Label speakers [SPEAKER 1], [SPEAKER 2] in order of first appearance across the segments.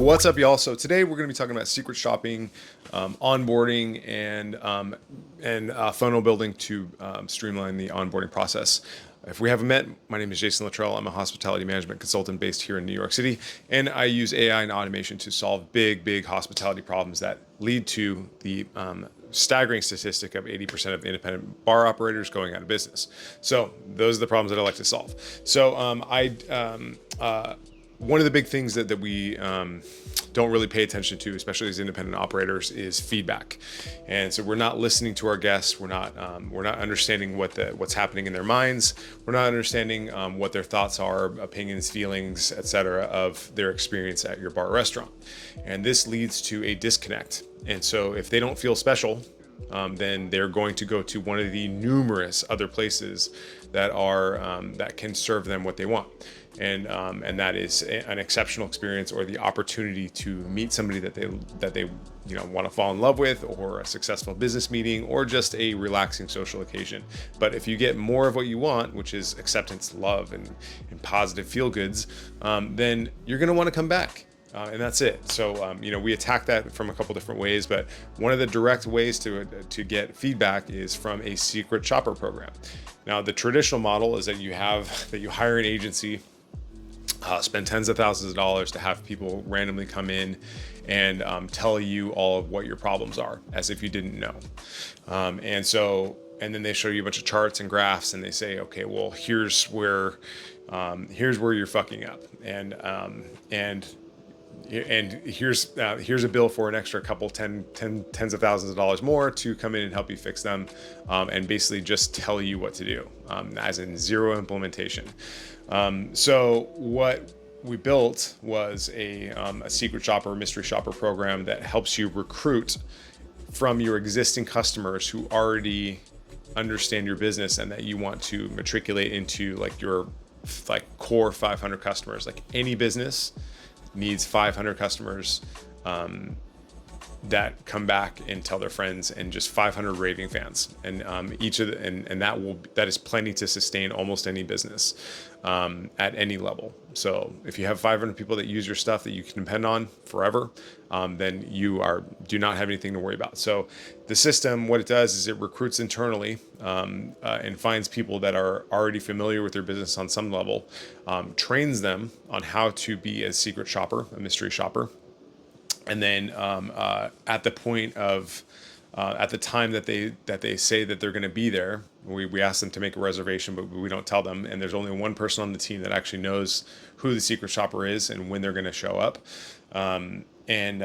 [SPEAKER 1] What's up, y'all? So today we're going to be talking about secret shopping, onboarding, and funnel building to streamline the onboarding process. If we haven't met, my name is Jason Littrell. I'm a hospitality management consultant based here in New York City, and I use AI and automation to solve big hospitality problems that lead to the staggering statistic of 80% of independent bar operators going out of business. So those are the problems that I like to solve. So one of the big things that we don't really pay attention to, especially as independent operators, is feedback. And so we're not listening to our guests. We're not understanding what's happening in their minds. We're not understanding what their thoughts are, opinions, feelings, etc., of their experience at your bar or restaurant. And this leads to a disconnect. And so if they don't feel special, then they're going to go to one of the numerous other places that can serve them what they want. And that is an exceptional experience, or the opportunity to meet somebody that they want to fall in love with, or a successful business meeting, or just a relaxing social occasion. But if you get more of what you want, which is acceptance, love, and positive feel goods, then you're going to want to come back. And that's it. So, we attack that from a couple different ways, but one of the direct ways to get feedback is from a secret shopper program. Now, the traditional model is that you hire an agency, spend tens of thousands of dollars to have people randomly come in and tell you all of what your problems are, as if you didn't know. And then they show you a bunch of charts and graphs, and they say, okay, well, here's where you're fucking up, and here's a bill for an extra couple tens of thousands of dollars more to come in and help you fix them, and basically just tell you what to do, as in zero implementation. So what we built was a secret shopper, mystery shopper program that helps you recruit from your existing customers who already understand your business and that you want to matriculate into your core 500 customers. Like, any business needs 500 customers that come back and tell their friends, and just 500 raving fans, and that is plenty to sustain almost any business at any level. So if you have 500 people that use your stuff that you can depend on forever, then you do not have anything to worry about. So the system, what it does is it recruits internally, and finds people that are already familiar with their business on some level, trains them on how to be a secret shopper, a mystery shopper. And then at the time that they say that they're going to be there, we ask them to make a reservation, but we don't tell them. And there's only one person on the team that actually knows who the secret shopper is and when they're going to show up. And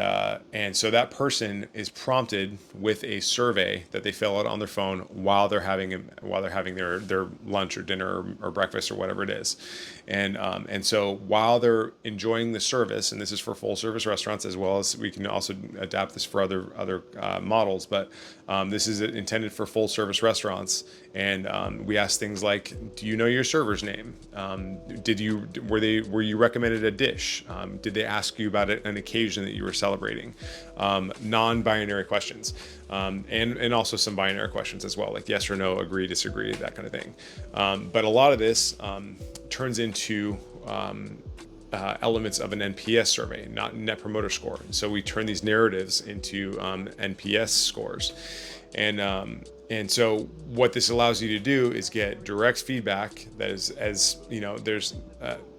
[SPEAKER 1] so that person is prompted with a survey that they fill out on their phone while they're having their lunch or dinner or breakfast or whatever it is. And so while they're enjoying the service, and this is for full service restaurants, as well as we can also adapt this for other models, but this is intended for full service restaurants. And we ask things like, do you know your server's name? Were you recommended a dish? Did they ask you about an occasion that you were celebrating? Non-binary questions, and also some binary questions as well, like yes or no, agree, disagree, that kind of thing. But a lot of this turns into elements of an NPS survey, not Net Promoter Score. So we turn these narratives into NPS scores. And so what this allows you to do is get direct feedback that is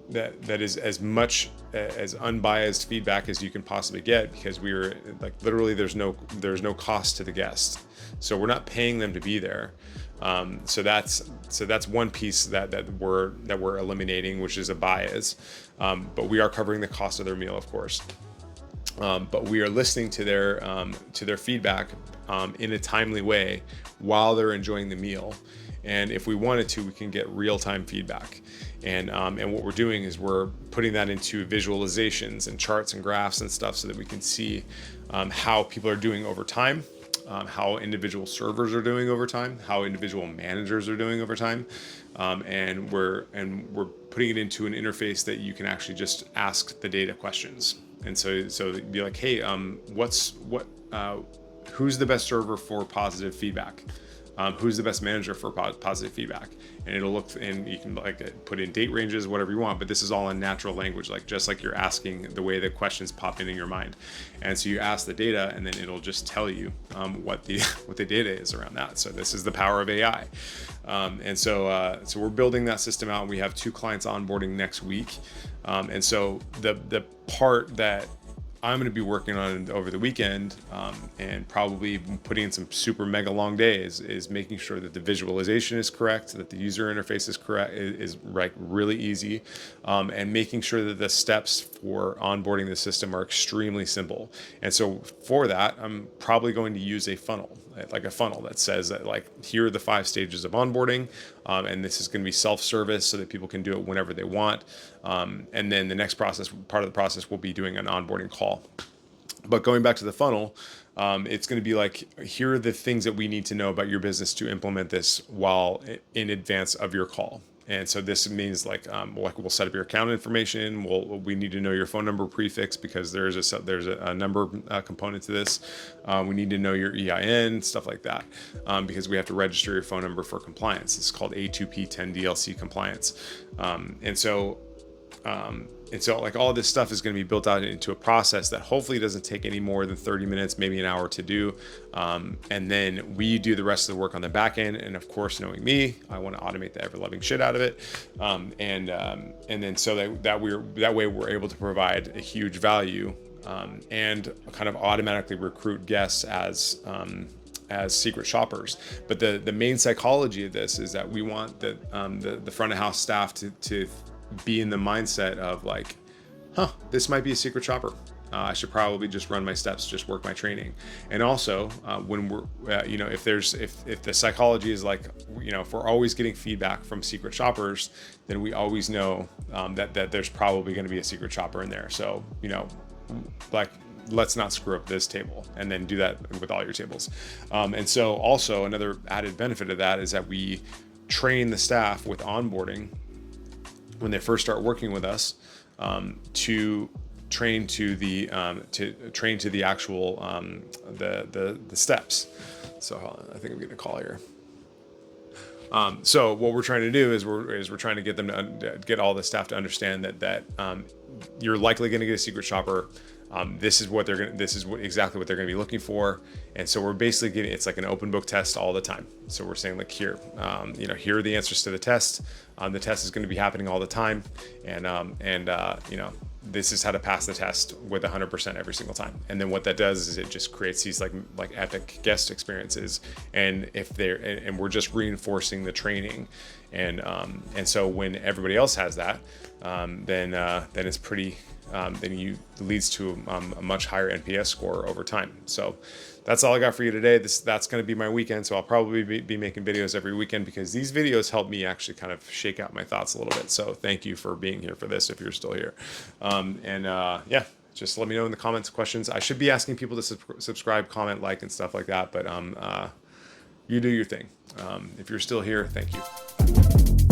[SPEAKER 1] that is as much as unbiased feedback as you can possibly get, because literally there's no cost to the guest. So we're not paying them to be there. So that's one piece that we're eliminating, which is a bias. But we are covering the cost of their meal, of course. But we are listening to their feedback in a timely way while they're enjoying the meal. And if we wanted to, we can get real-time feedback. And what we're doing is we're putting that into visualizations and charts and graphs and stuff, so that we can see how people are doing over time, how individual servers are doing over time, how individual managers are doing over time, and we're putting it into an interface that you can actually just ask the data questions. And so be like, hey, who's the best server for positive feedback? who's the best manager for positive feedback, and it'll look, and you can like put in date ranges, whatever you want, but this is all in natural language, like just like you're asking, the way the questions pop in your mind. And so you ask the data, and then it'll just tell you what the data is around that. So this is the power of AI. So we're building that system out. We have 2 clients onboarding next week. And so the part that I'm going to be working on over the weekend, and probably putting in some super mega long days, is making sure that the visualization is correct, that the user interface is correct, is like really easy, and making sure that the steps for onboarding the system are extremely simple. And so for that, I'm probably going to use a funnel, like a funnel that says that, like, here are the 5 stages of onboarding, and this is going to be self-service so that people can do it whenever they want. And then the next part of the process will be doing an onboarding call. But going back to the funnel, it's going to be like, here are the things that we need to know about your business to implement this while in advance of your call. And so this means like we'll set up your account information. We need to know your phone number prefix, because there's a number component to this. We need to know your EIN, stuff like that, because we have to register your phone number for compliance. It's called A2P10DLC compliance. And so like all this stuff is going to be built out into a process that hopefully doesn't take any more than 30 minutes, maybe an hour to do. And then we do the rest of the work on the back end. And of course, knowing me, I want to automate the ever loving shit out of it. And then so that way we're able to provide a huge value, and kind of automatically recruit guests as secret shoppers. But the main psychology of this is that we want the front of house staff to be in the mindset of like, this might be a secret shopper. I should probably just run my steps, just work my training. And also, when we're, if the psychology is like, if we're always getting feedback from secret shoppers, then we always know that there's probably going to be a secret shopper in there. So, like, let's not screw up this table, and then do that with all your tables. And so also another added benefit of that is that we train the staff with onboarding when they first start working with us, to train to the actual the steps. So I think I'm getting a call here. So what we're trying to do is we're trying to get them to get all the staff to understand that you're likely going to get a secret shopper. This is exactly what they're going to be looking for. And so we're basically it's like an open book test all the time. So we're saying, like, here are the answers to the test. The test is going to be happening all the time. And this is how to pass the test with 100% every single time. And then what that does is it just creates these like epic guest experiences. And and we're just reinforcing the training. And so when everybody else has that, then it's pretty, then leads to a much higher NPS score over time. So that's all I got for you today. That's going to be my weekend. So I'll probably be making videos every weekend, because these videos help me actually kind of shake out my thoughts a little bit. So thank you for being here for this, if you're still here. Just let me know in the comments questions. I should be asking people to subscribe, comment, like, and stuff like that. But you do your thing. If you're still here, thank you.